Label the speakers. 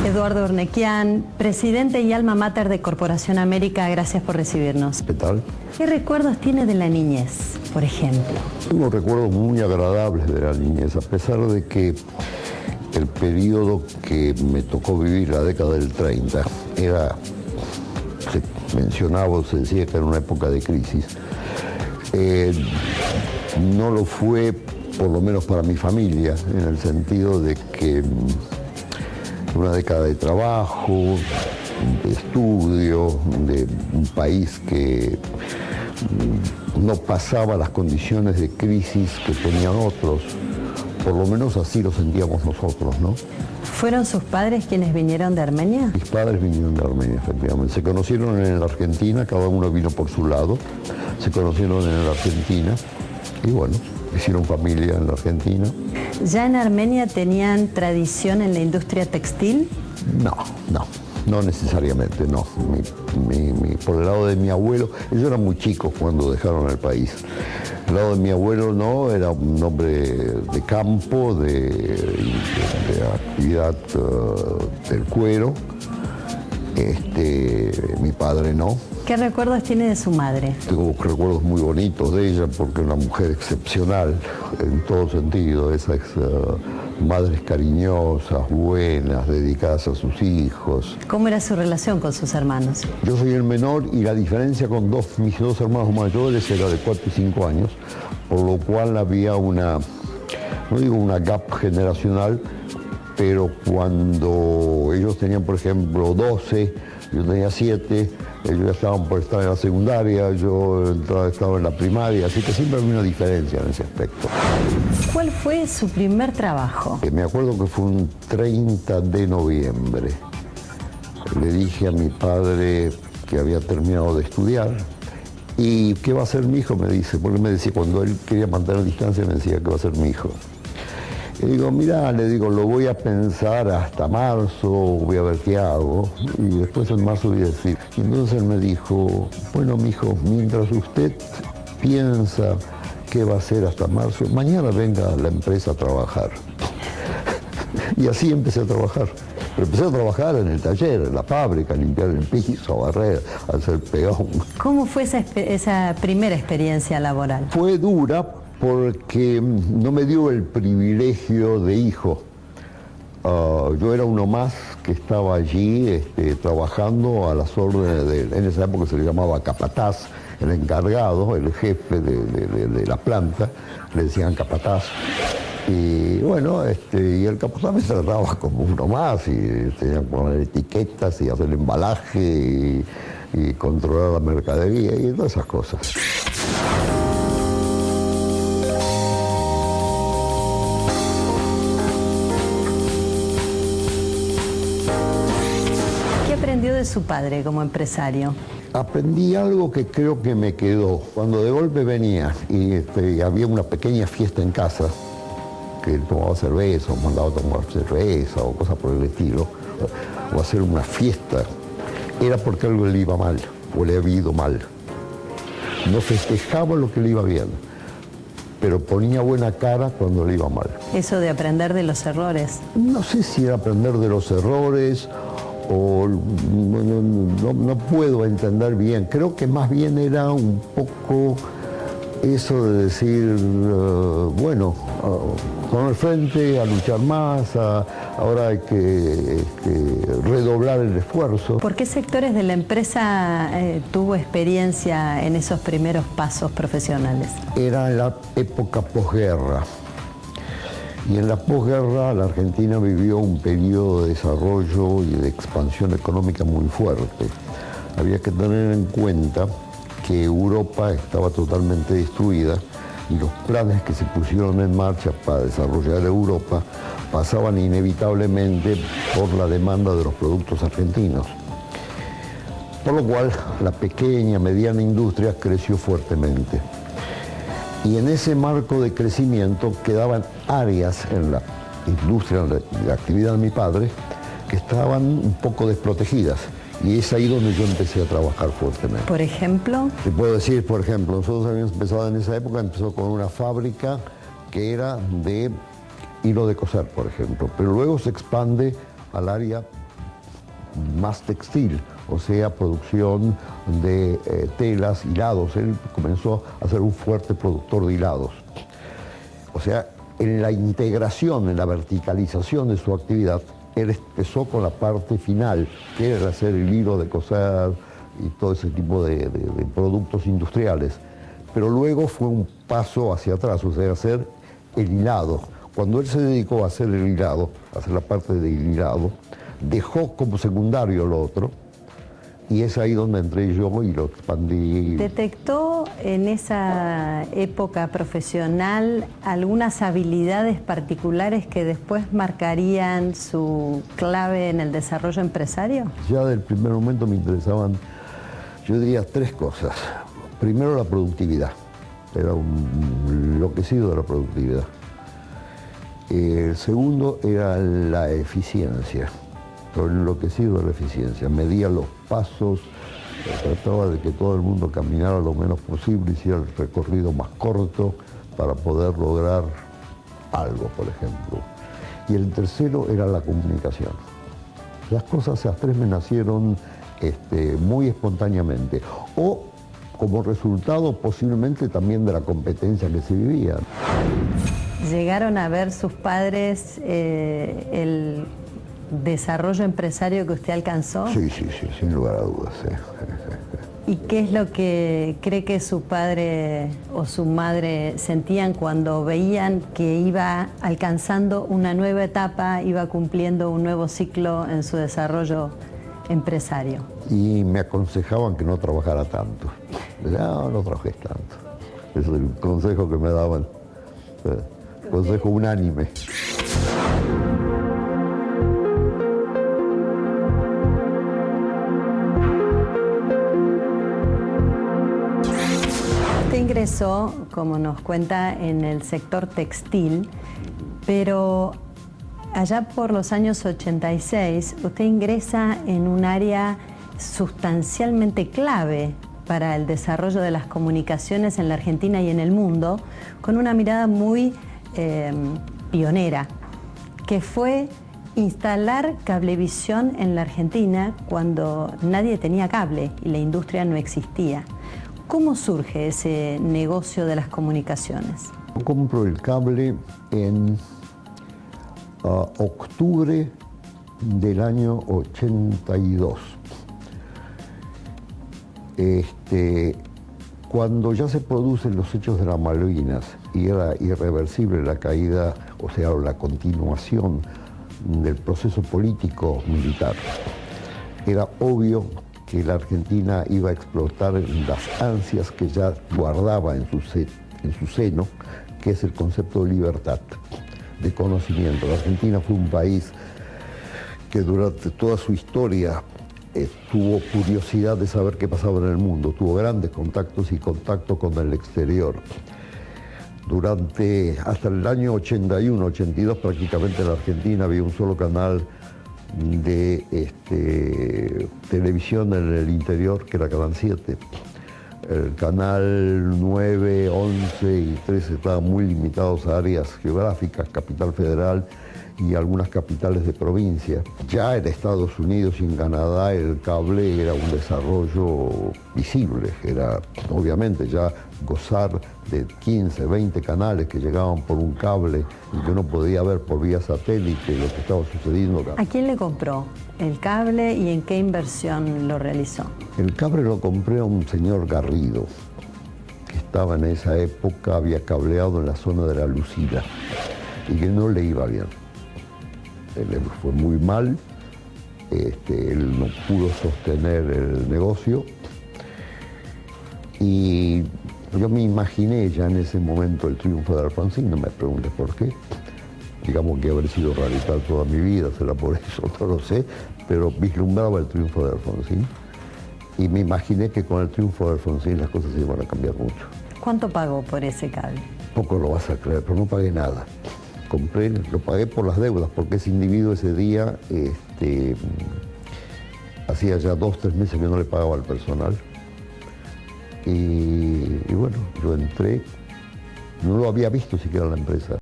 Speaker 1: Eduardo Urnequian, presidente y alma mater de Corporación América, gracias por recibirnos.
Speaker 2: ¿Qué tal?
Speaker 1: ¿Qué recuerdos tiene de la niñez, por ejemplo?
Speaker 2: Tengo recuerdos muy agradables de la niñez, a pesar de que el periodo que me tocó vivir, la década del 30, se mencionaba o se decía que era una época de crisis. No lo fue, por lo menos para mi familia, en el sentido de que una década de trabajo, de estudio, de un país que no pasaba las condiciones de crisis que tenían otros. Por lo menos así lo sentíamos nosotros, ¿no?
Speaker 1: ¿Fueron sus padres quienes vinieron de Armenia?
Speaker 2: Mis padres vinieron de Armenia, efectivamente. Se conocieron en la Argentina, cada uno vino por su lado. Se conocieron en la Argentina y bueno, hicieron familia en la Argentina.
Speaker 1: ¿Ya en Armenia tenían tradición en la industria textil?
Speaker 2: No necesariamente, no. Por el lado de mi abuelo, ellos eran muy chicos cuando dejaron el país. El lado de mi abuelo no, era un hombre de campo, de actividad del cuero. Mi padre no.
Speaker 1: ¿Qué recuerdos tiene de su madre?
Speaker 2: Tengo recuerdos muy bonitos de ella porque es una mujer excepcional en todo sentido. Esas madres cariñosas, buenas, dedicadas a sus hijos.
Speaker 1: ¿Cómo era su relación con sus hermanos?
Speaker 2: Yo soy el menor y la diferencia con mis dos hermanos mayores era de 4 y 5 años, por lo cual había no digo una gap generacional, pero cuando ellos tenían, por ejemplo, 12, yo tenía 7, ellos ya estaban por estar en la secundaria, yo estaba en la primaria, así que siempre había una diferencia en ese aspecto.
Speaker 1: ¿Cuál fue su primer trabajo?
Speaker 2: Me acuerdo que fue un 30 de noviembre. Le dije a mi padre que había terminado de estudiar. ¿Y qué va a hacer mi hijo? Me dice, porque me decía, cuando él quería mantener distancia, me decía, ¿qué va a hacer mi hijo? Y digo, mira, le digo, lo voy a pensar hasta marzo, voy a ver qué hago, y después en marzo voy a decir. Y entonces él me dijo, bueno, mijo, mientras usted piensa qué va a hacer hasta marzo, mañana venga a la empresa a trabajar. Y así empecé a trabajar. Pero empecé a trabajar en el taller, en la fábrica, a limpiar el piso, a barrer, a hacer peón.
Speaker 1: ¿Cómo fue esa primera experiencia laboral?
Speaker 2: Fue dura porque no me dio el privilegio de hijo. Yo era uno más que estaba allí trabajando a las órdenes de, en esa época se le llamaba capataz, el encargado, el jefe de la planta, le decían capataz. Y bueno, y el capataz me trataba como uno más, y tenía que poner etiquetas y hacer el embalaje y controlar la mercadería y todas esas cosas.
Speaker 1: ¿Qué aprendió de su padre como empresario?
Speaker 2: Aprendí algo que creo que me quedó. Cuando de golpe venía y había una pequeña fiesta en casa, que él tomaba cerveza o mandaba a tomar cerveza o cosas por el estilo, o hacer una fiesta, era porque algo le iba mal o le había ido mal. No festejaba lo que le iba bien, pero ponía buena cara cuando le iba mal.
Speaker 1: Eso de aprender de los errores.
Speaker 2: No sé si era aprender de los errores o no puedo entender bien. Creo que más bien era un poco eso de decir, con el frente, a luchar más, ahora hay que redoblar el esfuerzo.
Speaker 1: ¿Por qué sectores de la empresa tuvo experiencia en esos primeros pasos profesionales?
Speaker 2: Era en la época posguerra. Y en la posguerra la Argentina vivió un periodo de desarrollo y de expansión económica muy fuerte. Había que tener en cuenta que Europa estaba totalmente destruida y los planes que se pusieron en marcha para desarrollar Europa pasaban inevitablemente por la demanda de los productos argentinos. Por lo cual la pequeña, mediana industria creció fuertemente. Y en ese marco de crecimiento quedaban áreas en la industria, en la actividad de mi padre, que estaban un poco desprotegidas. Y es ahí donde yo empecé a trabajar fuertemente.
Speaker 1: ¿Por ejemplo?
Speaker 2: Te puedo decir, por ejemplo, nosotros habíamos empezado en esa época, empezó con una fábrica que era de hilo de coser, por ejemplo, pero luego se expande al área más textil, o sea, producción de telas, hilados. Él comenzó a ser un fuerte productor de hilados. O sea, en la integración, en la verticalización de su actividad, él empezó con la parte final, que era hacer el hilo de coser y todo ese tipo de productos industriales. Pero luego fue un paso hacia atrás, o sea, hacer el hilado. Cuando él se dedicó a hacer el hilado, a hacer la parte del hilado, dejó como secundario lo otro, y es ahí donde entré yo y lo expandí.
Speaker 1: ¿Detectó en esa época profesional algunas habilidades particulares que después marcarían su clave en el desarrollo empresario?
Speaker 2: Ya del primer momento me interesaban, yo diría, tres cosas. Primero, la productividad. Era un enloquecido de la productividad. El segundo era la eficiencia. Pero enloquecido de la eficiencia. Medía los pasos, trataba de que todo el mundo caminara lo menos posible, hiciera el recorrido más corto para poder lograr algo, por ejemplo. Y el tercero era la comunicación. Las cosas, las tres me nacieron muy espontáneamente. O como resultado posiblemente también de la competencia que se vivía.
Speaker 1: ¿Llegaron a ver sus padres el desarrollo empresario que usted alcanzó?
Speaker 2: Sí, sin lugar a dudas. Sí.
Speaker 1: ¿Y qué es lo que cree que su padre o su madre sentían cuando veían que iba alcanzando una nueva etapa, iba cumpliendo un nuevo ciclo en su desarrollo empresario?
Speaker 2: Y me aconsejaban que no trabajara tanto. No trabajes tanto. Ese es el consejo que me daban. Consejo unánime.
Speaker 1: Usted ingresó, como nos cuenta, en el sector textil, pero allá por los años 86, usted ingresa en un área sustancialmente clave para el desarrollo de las comunicaciones en la Argentina y en el mundo, con una mirada muy pionera, que fue instalar cablevisión en la Argentina cuando nadie tenía cable y la industria no existía. ¿Cómo surge ese negocio de las comunicaciones?
Speaker 2: Yo compro el cable en octubre del año 82. Cuando ya se producen los hechos de las Malvinas y era irreversible la caída, o sea, la continuación del proceso político militar, era obvio que la Argentina iba a explotar las ansias que ya guardaba en su seno, que es el concepto de libertad, de conocimiento. La Argentina fue un país que durante toda su historia tuvo curiosidad de saber qué pasaba en el mundo, tuvo grandes contactos y contacto con el exterior. Hasta el año 81, 82 prácticamente en la Argentina había un solo canal de televisión en el interior, que era Canal 7. El canal 9, 11 y 13 estaban muy limitados a áreas geográficas, Capital Federal y algunas capitales de provincia. Ya en Estados Unidos y en Canadá el cable era un desarrollo visible, era obviamente ya gozar de 15, 20 canales que llegaban por un cable y que uno podía ver por vía satélite lo que estaba sucediendo acá.
Speaker 1: ¿A quién le compró el cable y en qué inversión lo realizó?
Speaker 2: El cable lo compré a un señor Garrido, que estaba en esa época, había cableado en la zona de la Lucila y que no le iba bien. Le fue muy mal, él no pudo sostener el negocio y yo me imaginé ya en ese momento el triunfo de Alfonsín, no me preguntes por qué. Digamos que haber sido radical toda mi vida, será por eso, no lo sé, pero vislumbraba el triunfo de Alfonsín y me imaginé que con el triunfo de Alfonsín las cosas se iban a cambiar mucho.
Speaker 1: ¿Cuánto pagó por ese cable?
Speaker 2: Poco lo vas a creer, pero no pagué nada. Lo pagué por las deudas, porque ese individuo ese día hacía ya 2, 3 meses que no le pagaba al personal. Y bueno, yo entré, no lo había visto siquiera en la empresa.